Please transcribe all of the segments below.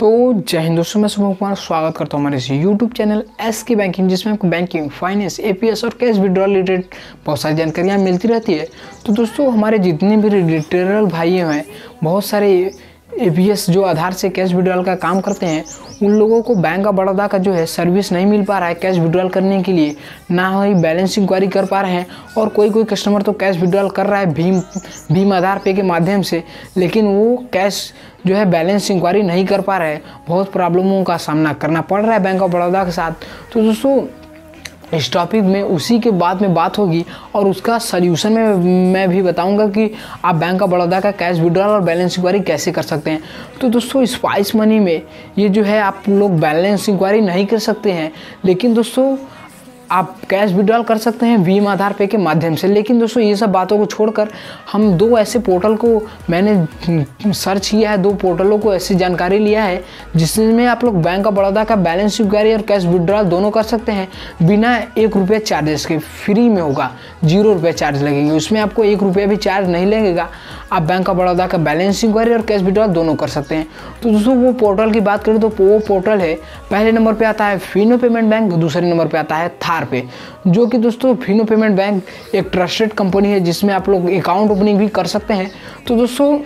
तो जय हिंद दोस्तों, मैं शुभम कुमार स्वागत करता हूँ हमारे इस यूट्यूब चैनल एसके बैंकिंग, जिसमें आपको बैंकिंग, फाइनेंस, एपीएस और कैश विड्रॉल रिलेटेड बहुत सारी जानकारियाँ मिलती रहती है। तो दोस्तों, हमारे जितने भी रिटेलर भाई हैं, बहुत सारे एपीएस जो आधार से कैश विड्रॉल का काम करते हैं, उन लोगों को बैंक ऑफ बड़ौदा का जो है सर्विस नहीं मिल पा रहा है कैश विड्रॉल करने के लिए, ना ही बैलेंस इंक्वायरी कर पा रहे हैं। और कोई कस्टमर तो कैश विड्रॉल कर रहा है भीम आधार पे के माध्यम से, लेकिन वो कैश जो है बैलेंस इंक्वायरी नहीं कर पा रहा है। बहुत प्रॉब्लमों का सामना करना पड़ रहा है बैंक ऑफ बड़ौदा के साथ। तो दोस्तों, इस टॉपिक में उसी के बाद में बात होगी और उसका सल्यूशन में मैं भी बताऊंगा कि आप बैंक ऑफ बड़ौदा का कैश विड्रॉल और बैलेंस इंक्वायरी कैसे कर सकते हैं। तो दोस्तों, स्पाइस मनी में ये जो है आप लोग बैलेंस इंक्वायरी नहीं कर सकते हैं, लेकिन दोस्तों आप कैश विड्रॉल कर सकते हैं भीम आधार पे के माध्यम से। लेकिन दोस्तों, ये सब बातों को छोड़कर हम दो ऐसे पोर्टल को मैंने सर्च किया है, दो पोर्टलों को ऐसी जानकारी लिया है जिसमें आप लोग बैंक ऑफ बड़ौदा का बैलेंस इंक्वायरी और कैश विड्रॉल दोनों कर सकते हैं बिना 1 रुपये चार्जेस के। फ्री में होगा, 0 रुपये चार्ज लगेंगे, उसमें आपको 1 रुपया भी चार्ज नहीं लगेगा। आप बैंक ऑफ बड़ौदा का बैलेंस इंक्वायरी और कैश विड्रॉल दोनों कर सकते हैं। तो दोस्तों, वो पोर्टल की बात करें तो वो पोर्टल है, पहले नंबर पे आता है फिनो पेमेंट बैंक, दूसरे नंबर पे आता है थार पे। जो कि दोस्तों फिनो पेमेंट बैंक एक ट्रस्टेड कंपनी है जिसमें आप लोग अकाउंट ओपनिंग भी कर सकते हैं। तो दोस्तों,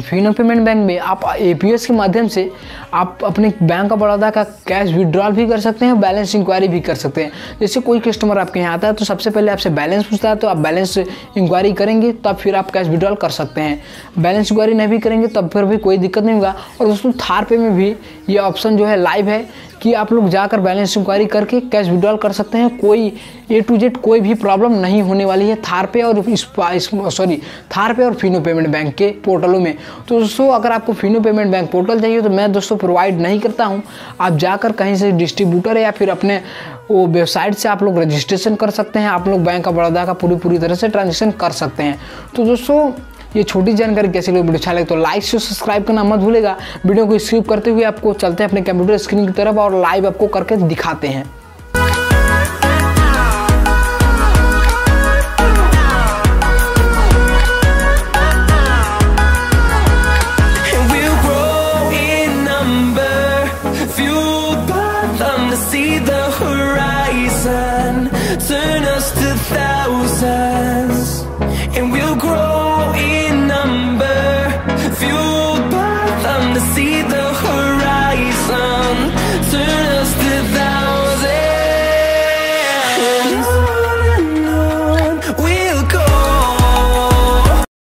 फिनो पेमेंट बैंक में आप एपीएस के माध्यम से आप अपने बैंक ऑफ बड़ौदा का कैश विड्रॉल भी कर सकते हैं, बैलेंस इंक्वायरी भी कर सकते हैं। जैसे कोई कस्टमर आपके यहाँ आता है तो सबसे पहले आपसे बैलेंस पूछता है, तो आप बैलेंस इंक्वायरी करेंगे तब फिर आप कैश विड्रॉल कर सकते हैं। बैलेंस इंक्वायरी नहीं भी करेंगे तब फिर भी कोई दिक्कत नहीं होगा। और दोस्तों, थार पे में भी ये ऑप्शन जो है लाइव है कि आप लोग जाकर बैलेंस इंक्वायरी करके कैश विड्रॉल कर सकते हैं। कोई A to Z कोई भी प्रॉब्लम नहीं होने वाली है थार पे और थार पे और फिनो पेमेंट बैंक के पोर्टलों में। तो दोस्तों, अगर आपको फिनो पेमेंट बैंक पोर्टल चाहिए तो मैं दोस्तों प्रोवाइड नहीं करता हूं। आप जाकर कहीं से डिस्ट्रीब्यूटर है या फिर अपने वो वेबसाइट से आप लोग रजिस्ट्रेशन कर सकते हैं। आप लोग बैंक ऑफ बड़ौदा का पूरी तरह से ट्रांजेक्शन कर सकते हैं। तो दोस्तों, ये छोटी जानकारी कैसे लोग वीडियो अच्छा लगे तो लाइक से सब्सक्राइब करना मत भूलेगा। वीडियो को स्किप करते हुए आपको चलते हैं अपने कंप्यूटर स्क्रीन की तरफ और लाइव आपको करके दिखाते हैं।